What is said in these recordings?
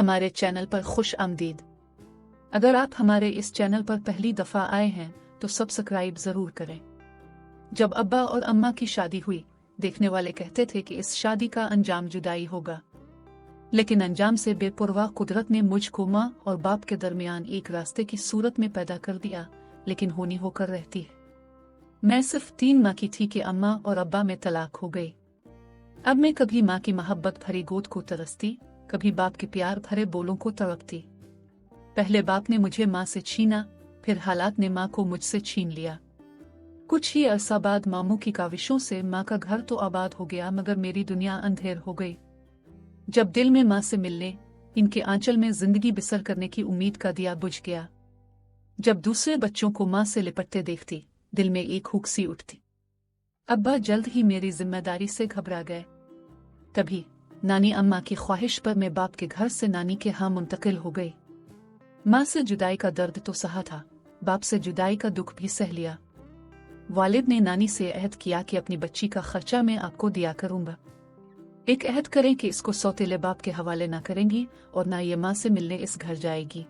हमारे चैनल पर खुश आमदीद। अगर आप हमारे इस चैनल पर पहली दफ़ा आए हैं तो सब्सक्राइब ज़रूर करें। जब अब्बा और अम्मा की शादी हुई, देखने वाले कहते थे कि इस शादी का अंजाम जुदाई होगा, लेकिन अंजाम से बेपरवाह कुदरत ने मुझको माँ और बाप के दरमियान एक रास्ते की सूरत में पैदा कर दिया, लेकिन होनी होकर रहती है। मैं सिर्फ 3 माह की थी कि अम्मा और अब्बा में तलाक हो गई। अब मैं कभी माँ की मोहब्बत भरी गोद को तरसती, कभी बाप के प्यार भरे बोलों को तड़पती। पहले बाप ने मुझे माँ से छीना, फिर हालात ने माँ को मुझसे छीन लिया। कुछ ही अरसा बाद मामू की काविशों से माँ का घर तो आबाद हो गया, मगर मेरी दुनिया अंधेर हो गई। जब दिल में माँ से मिलने, इनके आंचल में जिंदगी बसर करने की उम्मीद का दिया बुझ गया। जब दूसरे बच्चों को माँ से लिपटते देखती, दिल में एक हुक सी उठती। अब्बा जल्द ही मेरी जिम्मेदारी से घबरा गए। तभी नानी अम्मा की ख्वाहिश पर मैं बाप के घर से नानी के यहाँ मुंतकिल हो गई। माँ से जुदाई का दर्द तो सहा था, बाप से जुदाई का दुख भी सह लिया। वालिद ने नानी से अहद किया कि अपनी बच्ची का खर्चा मैं आपको दिया करूंगा। एक अहद करें कि इसको सौतेले बाप के हवाले ना करेंगी और ना ये माँ से मिलने इस घर जाएगी।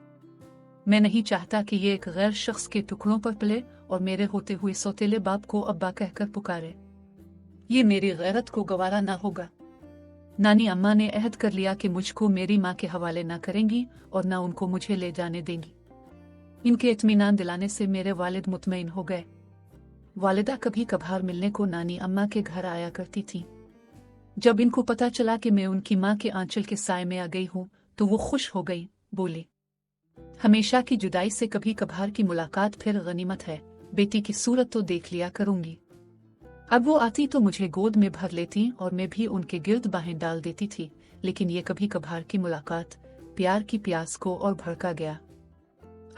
मैं नहीं चाहता कि ये एक गैर शख्स के टुकड़ों पर पले और मेरे होते हुए सौतेले बाप को अब्बा कहकर पुकारे। ये मेरी गैरत को गवारा ना होगा। नानी अम्मा ने अहद कर लिया कि मुझको मेरी माँ के हवाले ना करेंगी और ना उनको मुझे ले जाने देंगी। इनके इत्मीनान दिलाने से मेरे वालिद मुतमईन हो गए। वालिदा कभी कभार मिलने को नानी अम्मा के घर आया करती थी। जब इनको पता चला कि मैं उनकी माँ के आंचल के साए में आ गई हूँ तो वो खुश हो गई, बोली, हमेशा की जुदाई से कभी कभार की मुलाकात फिर गनीमत है, बेटी की सूरत तो देख लिया करूंगी। अब वो आती तो मुझे गोद में भर लेती और मैं भी उनके गिर्द बाहें डाल देती थी, लेकिन ये कभी कभार की मुलाकात प्यार की प्यास को और भड़का गया।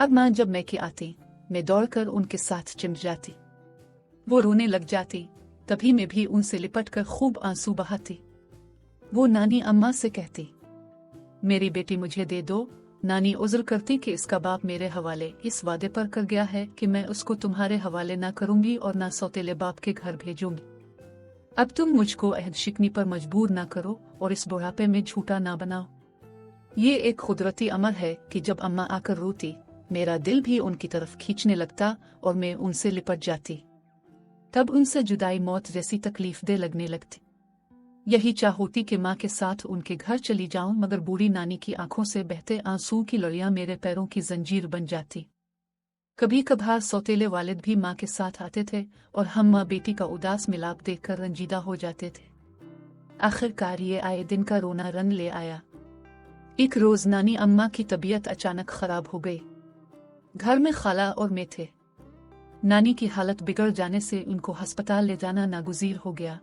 अब माँ जब मैं के आती, मैं दौड़कर उनके साथ चिमट जाती। वो रोने लग जाती, तभी मैं भी उनसे लिपटकर खूब आंसू बहाती। वो नानी अम्मा से कहती, मेरी बेटी मुझे दे दो। नानी उज़्र करती कि इसका बाप मेरे हवाले इस वादे पर कर गया है कि मैं उसको तुम्हारे हवाले ना करूंगी और ना सौतेले बाप के घर भेजूंगी। अब तुम मुझको अहद शिकनी पर मजबूर ना करो और इस बुढ़ापे में झूठा ना बनाओ। ये एक कुदरती अमर है कि जब अम्मा आकर रोती, मेरा दिल भी उनकी तरफ खींचने लगता और मैं उनसे लिपट जाती। तब उनसे जुदाई मौत जैसी तकलीफ दे लगने लगती। यही चाह होती कि माँ के साथ उनके घर चली जाऊं, मगर बूढ़ी नानी की आंखों से बहते आंसू की लड़ियां मेरे पैरों की जंजीर बन जाती। कभी कभार सौतेले वालिद भी माँ के साथ आते थे और हम माँ बेटी का उदास मिलाप देखकर रंजीदा हो जाते थे। आखिरकार ये आए दिन का रोना रंग ले आया। एक रोज नानी अम्मा की तबीयत अचानक खराब हो गई। घर में खाला और मैं थे। नानी की हालत बिगड़ जाने से उनको अस्पताल ले जाना नागुज़ीर हो गया।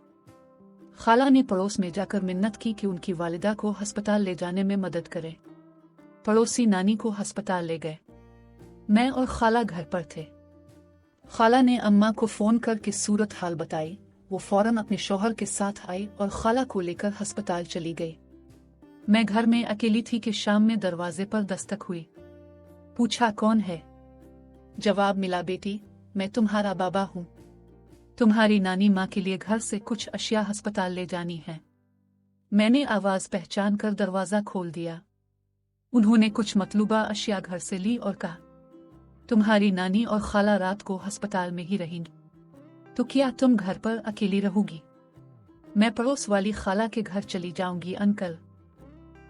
खाला ने पड़ोस में जाकर मिन्नत की कि उनकी वालिदा को अस्पताल ले जाने में मदद करे। पड़ोसी नानी को अस्पताल ले गए। मैं और खाला घर पर थे। खाला ने अम्मा को फोन करके सूरत हाल बताई। वो फौरन अपने शौहर के साथ आई और खाला को लेकर अस्पताल चली गई। मैं घर में अकेली थी कि शाम में दरवाजे पर दस्तक हुई। पूछा, कौन है? जवाब मिला, बेटी, मैं तुम्हारा बाबा हूँ। तुम्हारी नानी माँ के लिए घर से कुछ अशिया अस्पताल ले जानी है। मैंने आवाज पहचान कर दरवाजा खोल दिया। उन्होंने कुछ मतलूबा अशिया घर से ली और कहा, तुम्हारी नानी और खाला रात को अस्पताल में ही रहेंगी, तो क्या तुम घर पर अकेली रहोगी? मैं पड़ोस वाली खाला के घर चली जाऊंगी। अंकल,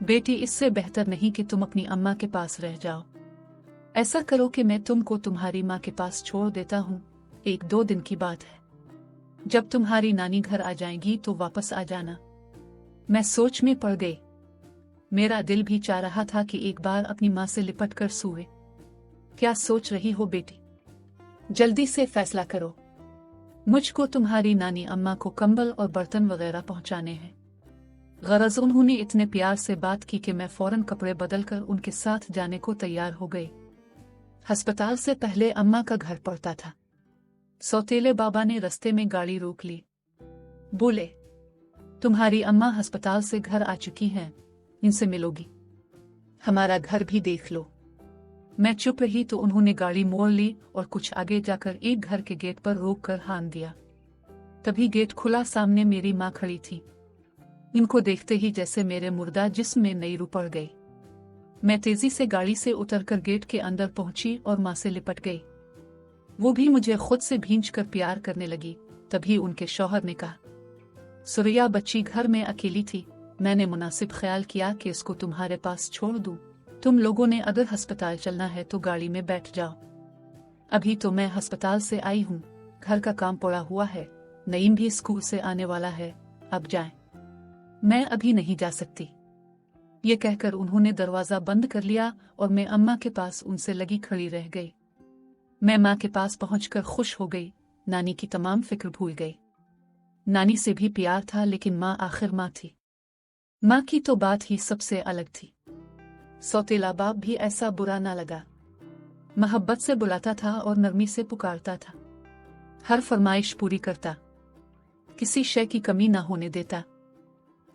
बेटी, इससे बेहतर नहीं कि तुम अपनी अम्मा के पास रह जाओ। ऐसा करो कि मैं तुमको तुम्हारी माँ के पास छोड़ देता हूँ। 1-2 दिन की बात है। जब तुम्हारी नानी घर आ जाएगी तो वापस आ जाना। मैं सोच में पड़ गई। मेरा दिल भी चाह रहा था कि एक बार अपनी माँ से लिपट कर सोए। क्या सोच रही हो बेटी? जल्दी से फैसला करो। मुझको तुम्हारी नानी अम्मा को कंबल और बर्तन वगैरह पहुंचाने हैं। गरज उन्होंने इतने प्यार से बात की कि मैं फौरन कपड़े बदलकर उनके साथ जाने को तैयार हो गई। अस्पताल से पहले अम्मा का घर पड़ता था। सौतेले बाबा ने रास्ते में गाड़ी रोक ली। बोले, तुम्हारी अम्मा अस्पताल से घर आ चुकी हैं, इनसे मिलोगी। हमारा घर भी देख लो। मैं चुप रही तो उन्होंने गाड़ी मोड़ ली और कुछ आगे जाकर एक घर के गेट पर रोक कर हान दिया। तभी गेट खुला, सामने मेरी माँ खड़ी थी। इनको देखते ही जैसे मेरे मुर्दा जिस्म में नई रूह पड़ गई। मैं तेजी से गाड़ी से उतरकर गेट के अंदर पहुंची और माँ से लिपट गई। वो भी मुझे खुद से भींचकर प्यार करने लगी। तभी उनके शौहर ने कहा, सुरैया बच्ची घर में अकेली थी, मैंने मुनासिब ख्याल किया कि इसको तुम्हारे पास छोड़ दूं। तुम लोगों ने अगर अस्पताल चलना है तो गाड़ी में बैठ जाओ। अभी तो मैं अस्पताल से आई हूँ, घर का काम पड़ा हुआ है, नईम भी स्कूल से आने वाला है, अब जाएं। मैं अभी नहीं जा सकती। ये कहकर उन्होंने दरवाजा बंद कर लिया और मैं अम्मा के पास उनसे लगी खड़ी रह गई। मैं माँ के पास पहुंचकर खुश हो गई। नानी की तमाम फिक्र भूल गई। नानी से भी प्यार था, लेकिन माँ आखिर माँ थी। माँ की तो बात ही सबसे अलग थी। सौतेला बाप भी ऐसा बुरा ना लगा। मोहब्बत से बुलाता था और नरमी से पुकारता था। हर फरमाइश पूरी करता, किसी शय की कमी ना होने देता।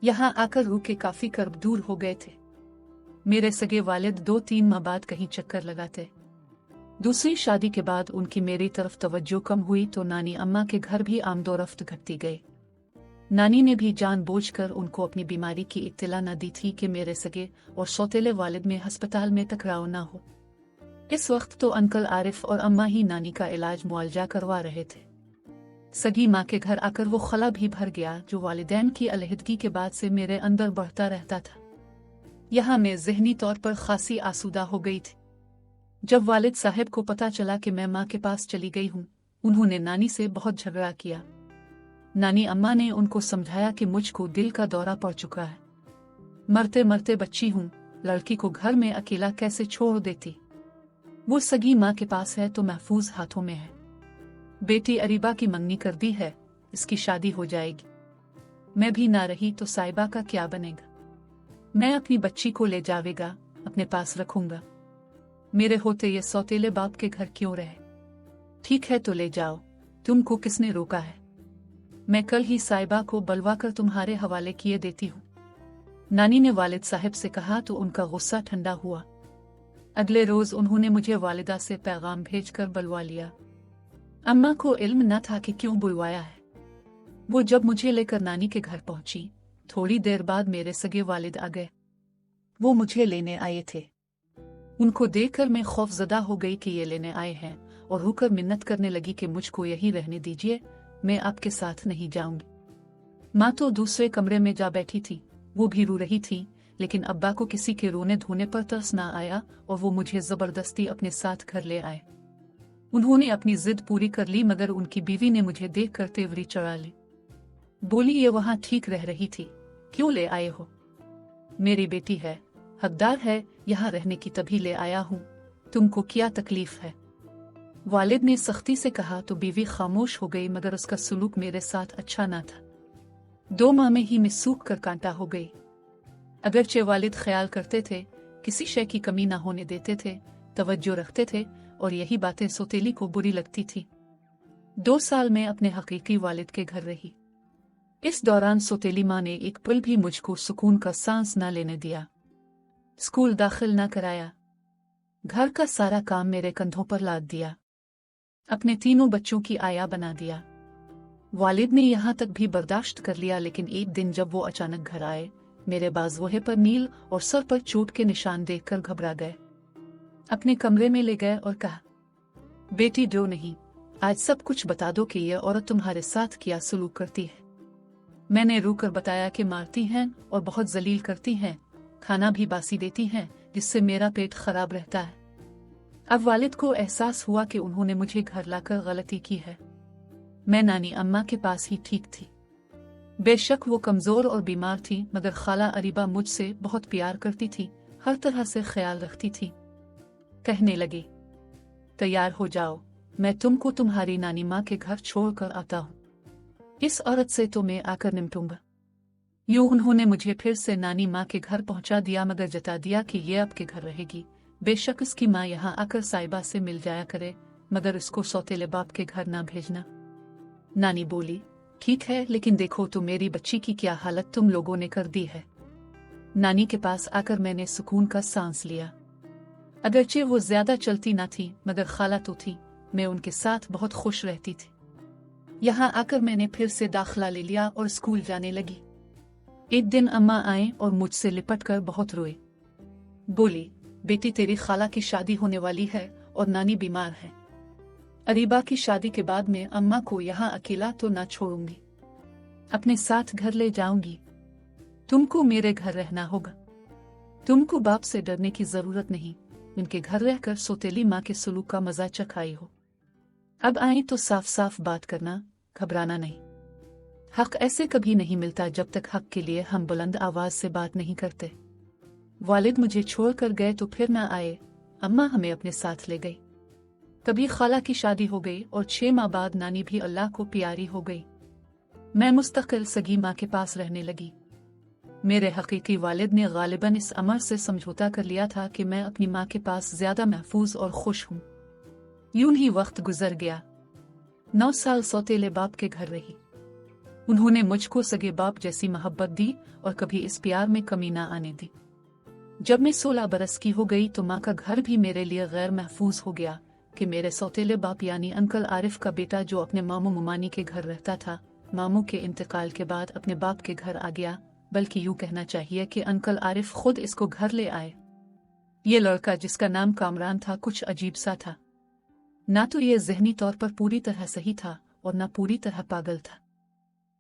यहाँ आकर रूह के काफी कर्ब दूर हो गए थे। मेरे सगे वालिद 2-3 माह बाद कहीं चक्कर लगाते। दूसरी शादी के बाद उनकी मेरी तरफ तवज्जो कम हुई तो नानी अम्मा के घर भी आमदोरफ्त घटती गई। नानी ने भी जानबूझकर उनको अपनी बीमारी की इत्तला न दी थी कि मेरे सगे और सौतेले वालिद में अस्पताल में टकराव ना हो। इस वक्त तो अंकल आरिफ और अम्मा ही नानी का इलाज मुआलजा करवा रहे थे। सगी माँ के घर आकर वो खला भी भर गया जो वालिदैन की अलहदगी के बाद से मेरे अंदर बढ़ता रहता था। यहाँ मैं ज़हनी तौर पर खासी आसूदा हो गई थी। जब वालिद साहब को पता चला कि मैं माँ के पास चली गई हूँ, उन्होंने नानी से बहुत झगड़ा किया। नानी अम्मा ने उनको समझाया कि मुझको दिल का दौरा पड़ चुका है, मरते मरते बच्ची हूँ, लड़की को घर में अकेला कैसे छोड़ देती। वो सगी माँ के पास है तो महफूज हाथों में है। बेटी अरीबा की मंगनी कर दी है, इसकी शादी हो जाएगी। मैं भी ना रही तो साहिबा का क्या बनेगा। मैं अपनी बच्ची को ले जावेगा, अपने पास रखूंगा। मेरे होते ये सौतेले बाप के घर क्यों रहे। ठीक है तो ले जाओ, तुमको किसने रोका है। मैं कल ही साहिबा को बलवा कर तुम्हारे हवाले किए देती हूँ। नानी ने वालिद साहब से कहा तो उनका गुस्सा ठंडा हुआ। अगले रोज उन्होंने मुझे वालिदा से पैगाम भेजकर बुलवा लिया। अम्मा को इल्म न था कि क्यों बुलवाया है। वो जब मुझे लेकर नानी के घर पहुंची, थोड़ी देर बाद मेरे सगे वालिद आ गए। वो मुझे लेने आए थे। उनको देखकर मैं खौफजदा हो गई कि ये लेने आए हैं और रुकर मिन्नत करने लगी कि मुझको यही रहने दीजिए, मैं आपके साथ नहीं जाऊंगी। माँ तो दूसरे कमरे में जा बैठी थी, वो भी रो रही थी, लेकिन अब्बा को किसी के रोने धोने पर तरस ना आया और वो मुझे जबरदस्ती अपने साथ घर ले आए। उन्होंने अपनी जिद पूरी कर ली, मगर उनकी बीवी ने मुझे देखकर तेवरी चढ़ा ली। बोली, ये वहां ठीक रह रही थी, क्यों ले आए हो। मेरी बेटी है, हकदार है, यहाँ रहने की तभी ले आया हूँ, तुमको क्या तकलीफ है। वालिद ने सख्ती से कहा तो बीवी खामोश हो गई, मगर उसका सुलूक मेरे साथ अच्छा ना था। 2 माह में ही मैं सूख कर कांटा हो गई। अगरचे वालिद ख्याल करते थे, किसी शय की कमी ना होने देते थे, तवज्जो रखते थे और यही बातें सौतेली को बुरी लगती थी। 2 साल में अपने हकीकी वालिद के घर रही। इस दौरान सौतेली माँ ने एक पल भी मुझको सुकून का सांस ना लेने दिया। स्कूल दाखिल ना कराया, घर का सारा काम मेरे कंधों पर लाद दिया, अपने 3 बच्चों की आया बना दिया। वालिद ने यहाँ तक भी बर्दाश्त कर लिया, लेकिन एक दिन जब वो अचानक घर आए, मेरे बाजुए पर नील और सर पर चोट के निशान देखकर घबरा गए। अपने कमरे में ले गए और कहा, बेटी डरो नहीं, आज सब कुछ बता दो कि यह औरत तुम्हारे साथ क्या सलूक करती है। मैंने रोकर बताया कि मारती हैं और बहुत जलील करती हैं, खाना भी बासी देती हैं, जिससे मेरा पेट खराब रहता है। अब वालिद को एहसास हुआ कि उन्होंने मुझे घर लाकर गलती की है। मैं नानी अम्मा के पास ही ठीक थी। बेशक वो कमजोर और बीमार थी, मगर खाला अरीबा मुझसे बहुत प्यार करती थी, हर तरह से ख्याल रखती थी। कहने लगी, तैयार हो जाओ, मैं तुमको तुम्हारी नानी माँ के घर छोड़कर आता हूँ। इस औरत से तो मैं आकर निपटूंगा। यूं उन्होंने मुझे फिर से नानी माँ के घर पहुंचा दिया, मगर जता दिया कि ये आपके घर रहेगी। बेशक इसकी माँ यहाँ आकर साहिबा से मिल जाया करे, मगर इसको सौतेले बाप के घर ना भेजना। नानी बोली, ठीक है, लेकिन देखो तो मेरी बच्ची की क्या हालत तुम लोगों ने कर दी है। नानी के पास आकर मैंने सुकून का सांस लिया। अगरचे वो ज्यादा चलती ना थी, मगर खाला तो थी, मैं उनके साथ बहुत खुश रहती थी। यहाँ आकर मैंने फिर से दाखिला ले लिया और स्कूल जाने लगी। एक दिन अम्मा आए और मुझसे लिपट कर बहुत रोए। बोली, बेटी तेरी खाला की शादी होने वाली है और नानी बीमार है। अरीबा की शादी के बाद में अम्मा को यहाँ अकेला तो ना छोड़ूंगी, अपने साथ घर ले जाऊंगी। तुमको मेरे घर रहना होगा। तुमको बाप से डरने की जरूरत नहीं, उनके घर रहकर सौतेली माँ के सुलूक का मजा चखाई हो। अब आई तो साफ साफ बात करना, घबराना नहीं। हक ऐसे कभी नहीं मिलता जब तक हक के लिए हम बुलंद आवाज से बात नहीं करते। वालिद मुझे छोड़कर गए तो फिर ना आए, अम्मा हमें अपने साथ ले गई। तभी खाला की शादी हो गई और 6 माह बाद नानी भी अल्लाह को प्यारी हो गई। मैं मुस्तकिल सगी माँ के पास रहने लगी। मेरे हकीकी वालिद ने गालिबन इस अमर से समझौता कर लिया था कि मैं अपनी माँ के पास ज्यादा महफूज और खुश हूँ। यूं ही वक्त गुजर गया। 9 साल सौतेले बाप के घर रही। उन्होंने मुझको सगे बाप जैसी मोहब्बत दी और कभी इस प्यार में कमी ना आने दी। जब मैं 16 बरस की हो गई तो माँ का घर भी मेरे लिए गैर महफूज हो गया कि मेरे सौतेले बाप यानी अंकल आरिफ का बेटा जो अपने मामू मुमानी के घर रहता था, मामू के इंतकाल के बाद अपने बाप के घर आ गया। बल्कि यूं कहना चाहिए कि अंकल आरिफ खुद इसको घर ले आए। ये लड़का जिसका नाम कामरान था कुछ अजीब सा था। ना तो ये ज़हनी तौर पर पूरी तरह सही था और ना पूरी तरह पागल था।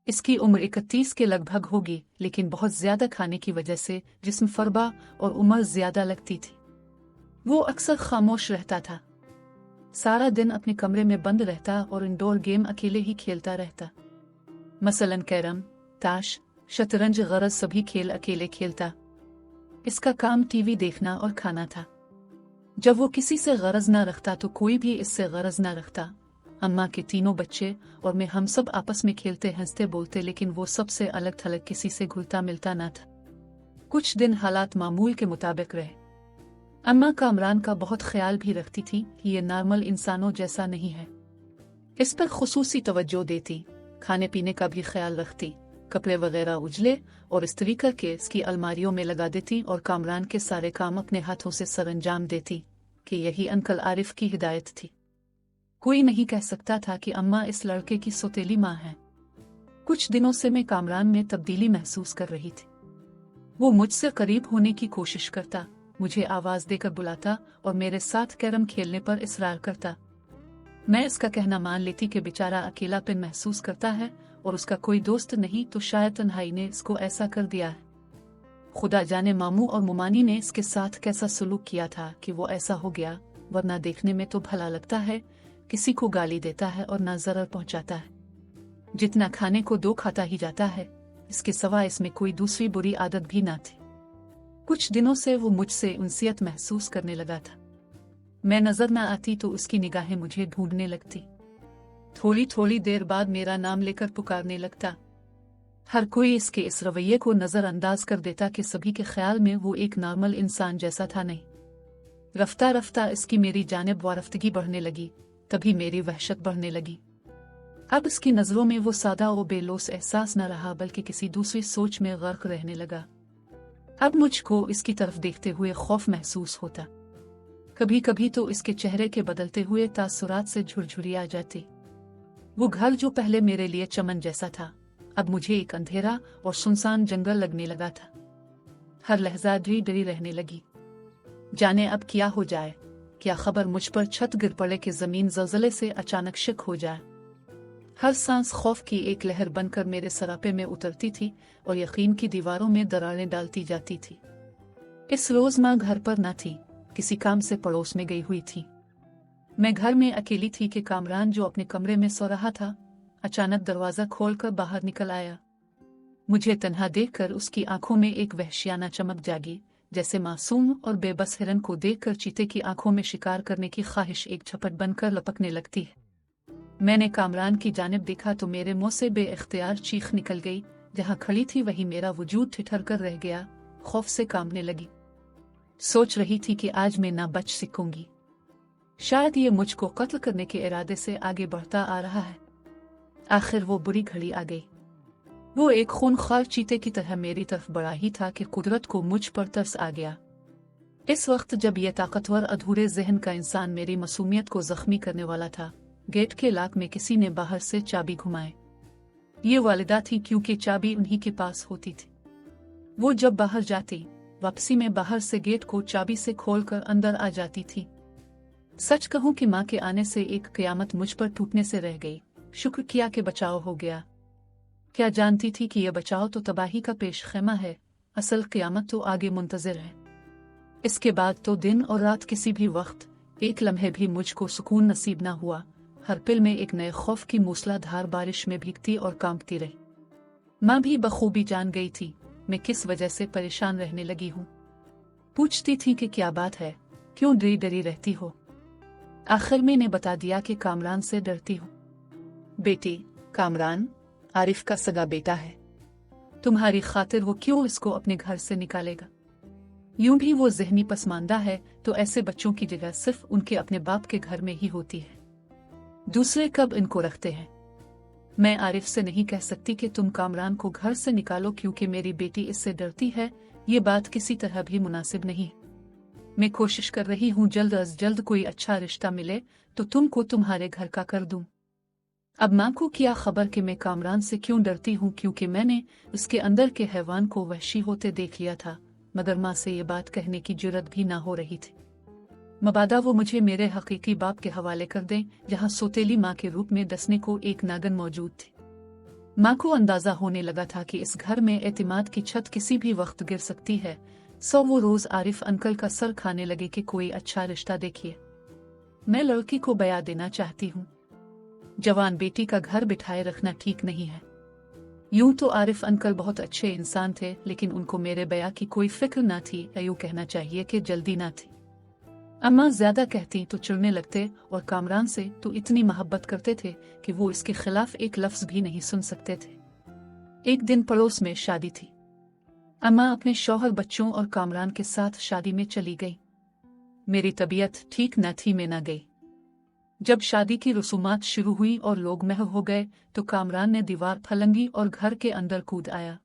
इसकी उम्र 31 के लगभग होगी, लेकिन बहुत ज्यादा खाने की वजह से जिस्म फरबा और उम्र ज्यादा लगती थी। वो अक्सर खामोश रहता था, सारा दिन अपने कमरे में बंद रहता और इंडोर गेम अकेले ही खेलता रहता। मसलन कैरम, ताश, शतरंज गरज सभी खेल अकेले खेलता। इसका काम टीवी देखना और खाना था। जब वो किसी से गरज ना रखता तो कोई भी इससे गरज ना रखता। अम्मा के 3 बच्चे और मैं हम सब आपस में खेलते हंसते बोलते, लेकिन वो सबसे अलग थलग किसी से घुलता मिलता ना था। कुछ दिन हालात मामूल के मुताबिक रहे। अम्मा कामरान का बहुत ख्याल भी रखती थी कि ये नॉर्मल इंसानों जैसा नहीं है। इस पर खुसूसी तवज्जो देती, खाने पीने का भी ख्याल रखती, कपड़े वगैरह उजले और इस्त्री करके इसकी अलमारियों में लगा देती और कामरान के सारे काम अपने हाथों से सरंजाम देती कि यही अंकल आरिफ की हिदायत थी। कोई नहीं कह सकता था कि अम्मा इस लड़के की सौतेली माँ है। कुछ दिनों से मैं कामरान में तब्दीली महसूस कर रही थी। वो मुझसे करीब होने की कोशिश करता, मुझे आवाज देकर बुलाता और मेरे साथ कैरम खेलने पर इसरार करता। मैं इसका कहना मान लेती कि बेचारा अकेलापन महसूस करता है और उसका कोई दोस्त नहीं, तो शायद तन्हाई ने इसको ऐसा कर दिया है। खुदा जाने मामू और मुमानी ने इसके साथ कैसा सलूक किया था कि वो ऐसा हो गया, वरना देखने में तो भला लगता है, किसी को गाली देता है और ना जरर पहुंचाता है। जितना खाने को 2 खाता ही जाता है, इसके सिवा इसमें कोई दूसरी बुरी आदत भी ना थी। कुछ दिनों से वो मुझसे उनसियत महसूस करने लगा था। मैं नजर ना आती तो उसकी निगाहें मुझे ढूंढने लगती। थोड़ी थोड़ी देर बाद मेरा नाम लेकर पुकारने लगता। हर कोई इसके इस रवैये को नजरअंदाज कर देता कि सभी के ख्याल में वो एक नॉर्मल इंसान जैसा था नहीं। रफ्ता रफ्ता इसकी मेरी जानिब वारफ्तगी बढ़ने लगी, तभी मेरी वहशत बढ़ने लगी। अब इसकी नजरों में वो सादा और बेलोस एहसास न रहा, बल्कि किसी दूसरी सोच में गर्क रहने लगा। अब मुझको इसकी तरफ देखते हुए खौफ महसूस होता। कभी कभी तो इसके चेहरे के बदलते हुए तासुरात से झुरझुरी आ जाती। वो घर जो पहले मेरे लिए चमन जैसा था, अब मुझे एक अंधेरा और सुनसान जंगल लगने लगा था। हर लहजा डरी डरी रहने लगी, जाने अब क्या हो जाए। क्या खबर मुझ पर छत गिर पड़े कि जमीन ज़लज़ले से अचानक शक हो जाए। हर सांस खौफ की एक लहर बनकर मेरे सरापे में उतरती थी और यकीन की दीवारों में दरारें डालती जाती थी। इस रोज माँ घर पर न थी, किसी काम से पड़ोस में गई हुई थी। मैं घर में अकेली थी कि कामरान जो अपने कमरे में सो रहा था, अचानक दरवाजा खोलकर बाहर निकल आया। मुझे तन्हा देखकर उसकी आंखों में एक वहशियाना चमक जागी, जैसे मासूम और बेबस हिरन को देखकर चीते की आंखों में शिकार करने की ख्वाहिश एक झपट बनकर लपकने लगती है। मैंने कामरान की जानिब देखा तो मेरे मुंह से बेइख्तियार चीख निकल गई। जहां खड़ी थी वहीं मेरा वजूद ठिठर कर रह गया, खौफ से कांपने लगी। सोच रही थी कि आज मैं ना बच सकूंगी। शायद ये मुझको कत्ल करने के इरादे से आगे बढ़ता आ रहा है। आखिर वो बुरी घड़ी आ गई। वो एक खूनख्वार चीते की तरह मेरी तरफ बढ़ा ही था कि कुदरत को मुझ पर तरस आ गया। इस वक्त जब यह ताकतवर अधूरे जहन का इंसान मेरी मासूमियत को जख्मी करने वाला था, गेट के लॉक में किसी ने बाहर से चाबी घुमाए। ये वालिदा थी, क्योंकि चाबी उन्हीं के पास होती थी। वो जब बाहर जाती वापसी में बाहर से गेट को चाबी से खोलकर अंदर आ जाती थी। सच कहूं कि माँ के आने से एक क़यामत मुझ पर टूटने से रह गई। शुक्र किया कि बचाव हो गया। क्या जानती थी कि यह बचाव तो तबाही का पेश खैमा है, असल क़यामत तो आगे मुंतज़िर है। इसके बाद तो दिन और रात किसी भी वक्त एक लम्हे भी मुझको सुकून नसीब ना हुआ। हर पिल में एक नए खौफ की मूसलाधार बारिश में भीगती और कांपती रही। माँ भी बखूबी जान गई थी मैं किस वजह से परेशान रहने लगी हूँ। पूछती थी कि क्या बात है, क्यों डरी डरी रहती हो। आखिर मैंने बता दिया कि कामरान से डरती हूँ। बेटी, कामरान आरिफ का सगा बेटा है। तुम्हारी खातिर वो क्यों इसको अपने घर से निकालेगा। यूं भी वो ज़हनी पसमानदा है, तो ऐसे बच्चों की जगह सिर्फ उनके अपने बाप के घर में ही होती है। दूसरे कब इनको रखते हैं। मैं आरिफ से नहीं कह सकती कि तुम कामरान को घर से निकालो क्योंकि मेरी बेटी इससे डरती है। ये बात किसी तरह भी मुनासिब नहीं। मैं कोशिश कर रही हूँ जल्द अज जल्द कोई अच्छा रिश्ता मिले तो तुमको तुम्हारे घर का कर दूं। अब माँ को क्या खबर कि मैं कामरान से क्यों डरती हूँ, क्योंकि मैंने उसके अंदर के हैवान को वहशी होते देख लिया था, मगर माँ से ये बात कहने की जुर्रत भी ना हो रही थी। मबादा वो मुझे मेरे हकीकी बाप के हवाले कर दें, जहाँ सोतेली माँ के रूप में डसने को एक नागन मौजूद थी। माँ को अंदाजा होने लगा था कि इस घर में एतिमाद की छत किसी भी वक्त गिर सकती है, सो वो रोज आरिफ अंकल का सर खाने लगे कि कोई अच्छा रिश्ता देखिए। मैं लड़की को बया देना चाहती हूँ। जवान बेटी का घर बिठाए रखना ठीक नहीं है। यूं तो आरिफ अंकल बहुत अच्छे इंसान थे, लेकिन उनको मेरे बया की कोई फिक्र ना थी, या यूं कहना चाहिए कि जल्दी ना थी। अम्मा ज्यादा कहती तो चिढ़ने लगते, और कामरान से तो इतनी मोहब्बत करते थे कि वो इसके खिलाफ एक लफ्ज भी नहीं सुन सकते थे। एक दिन पड़ोस में शादी थी। अम्मा अपने शौहर, बच्चों और कामरान के साथ शादी में चली गई। मेरी तबीयत ठीक न थी, मैं न गई। जब शादी की रसूमात शुरू हुई और लोग महव हो गए तो कामरान ने दीवार फलंगी और घर के अंदर कूद आया।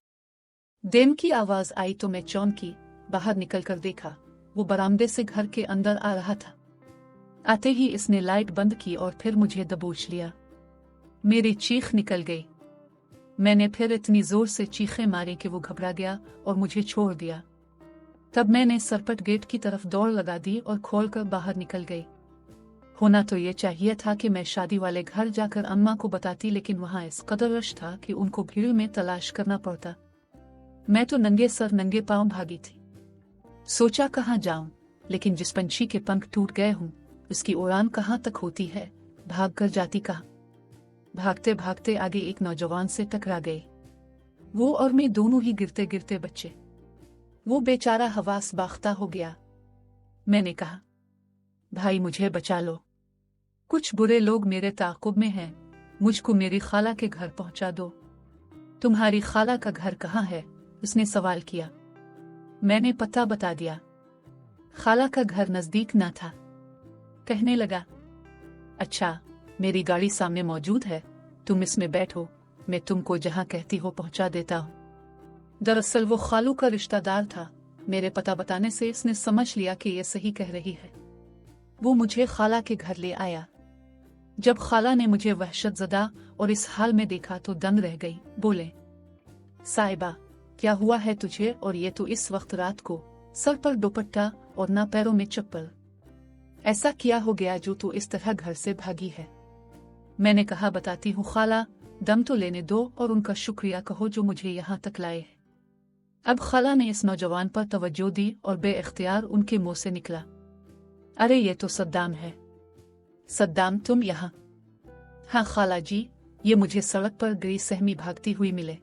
देम की आवाज आई तो मैं चौंकी। बाहर निकलकर देखा वो बरामदे से घर के अंदर आ रहा था। आते ही इसने लाइट बंद की और फिर मुझे दबोच लिया। मेरी चीख निकल गई। मैंने फिर इतनी जोर से चीखें मारी कि वो घबरा गया और मुझे छोड़ दिया। तब मैंने सरपट गेट की तरफ दौड़ लगा दी और खोलकर बाहर निकल गई। होना तो ये चाहिए था कि मैं शादी वाले घर जाकर अम्मा को बताती, लेकिन वहां इस कदर रश था कि उनको भीड़ में तलाश करना पड़ता। मैं तो नंगे सर नंगे पांव भागी थी। सोचा कहाँ जाऊं, लेकिन जिस पंछी के पंख टूट गए हूं उसकी उड़ान कहाँ तक होती है, भाग कर जाती कहाँ। भागते भागते आगे एक नौजवान से टकरा गए। वो और मैं दोनों ही गिरते गिरते बच्चे। वो बेचारा हवास बाख्ता हो गया। मैंने कहा, भाई मुझे बचा लो, कुछ बुरे लोग मेरे ताक़ुब में हैं, मुझको मेरी खाला के घर पहुंचा दो। तुम्हारी खाला का घर कहाँ है? उसने सवाल किया। मैंने पता बता दिया। खाला का घर नजदीक ना था। कहने लगा, अच्छा मेरी गाड़ी सामने मौजूद है, तुम इसमें बैठो, मैं तुमको जहां कहती हो पहुंचा देता हूं। दरअसल वो खालू का रिश्तेदार था। मेरे पता बताने से इसने समझ लिया कि ये सही कह रही है। वो मुझे खाला के घर ले आया। जब खाला ने मुझे वहशत ज़दा और इस हाल में देखा तो दंग रह गई। बोले, साहिबा क्या हुआ है तुझे, और ये तो इस वक्त रात को, सर पर दुपट्टा और ना पैरों में चप्पल, ऐसा क्या हो गया जो तू इस तरह घर से भागी है? मैंने कहा, बताती हूँ खाला, दम तो लेने दो और उनका शुक्रिया कहो जो मुझे यहाँ तक लाए। अब खाला ने इस नौजवान पर तवज्जो दी और बेइख्तियार उनके मुंह से निकला, अरे ये तो सद्दाम है। सद्दाम तुम यहाँ? हाँ खाला जी, ये मुझे सड़क पर गई सहमी भागती हुई मिले।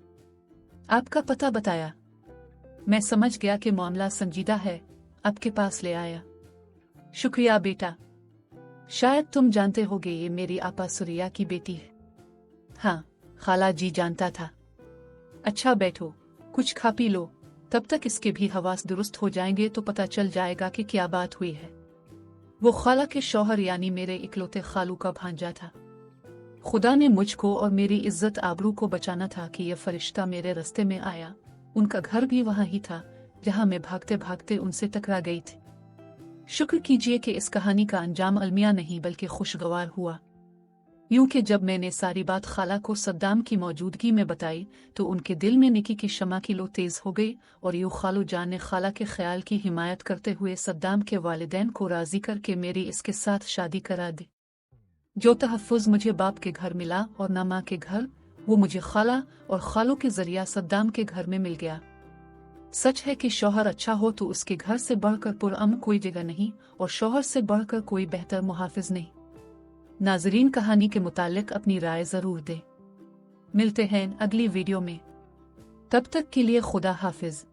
आपका पता बताया। मैं समझ गया कि मामला संजीदा है, आपके पास ले आया। शुक्रिया बेटा। शायद तुम जानते होगे ये मेरी आपा सुरिया की बेटी है। हाँ खाला जी जानता था। अच्छा बैठो, कुछ खा पी लो, तब तक इसके भी हवास दुरुस्त हो जाएंगे तो पता चल जाएगा कि क्या बात हुई है। वो खाला के शौहर यानी मेरे इकलौते खालू का भांजा था। खुदा ने मुझको और मेरी इज्जत आबरू को बचाना था कि यह फरिश्ता मेरे रास्ते में आया। उनका घर भी वहां ही था जहां मैं भागते भागते उनसे टकरा गई थी। शुक्र कीजिए कि इस कहानी का अंजाम अलमिया नहीं बल्कि खुशगवार हुआ। यूं कि जब मैंने सारी बात खाला को सद्दाम की मौजूदगी में बताई तो उनके दिल में निकी की शमा की लो तेज हो गई और यूं खालू जान ने खाला के ख्याल की हिमायत करते हुए सद्दाम के वालिदैन को राजी करके मेरी इसके साथ शादी करा दी। जो तहफ़्फ़ुज़ मुझे बाप के घर मिला और ना माँ के घर, वो मुझे खाला और खालू के जरिया सद्दाम के घर में मिल गया। सच है कि शौहर अच्छा हो तो उसके घर से बढ़कर पुरअमन कोई जगह नहीं और शौहर से बढ़कर कोई बेहतर मुहाफिज नहीं। नाज़रीन, कहानी के मुतालिक अपनी राय ज़रूर दें। मिलते हैं अगली वीडियो में, तब तक के लिए खुदा हाफिज।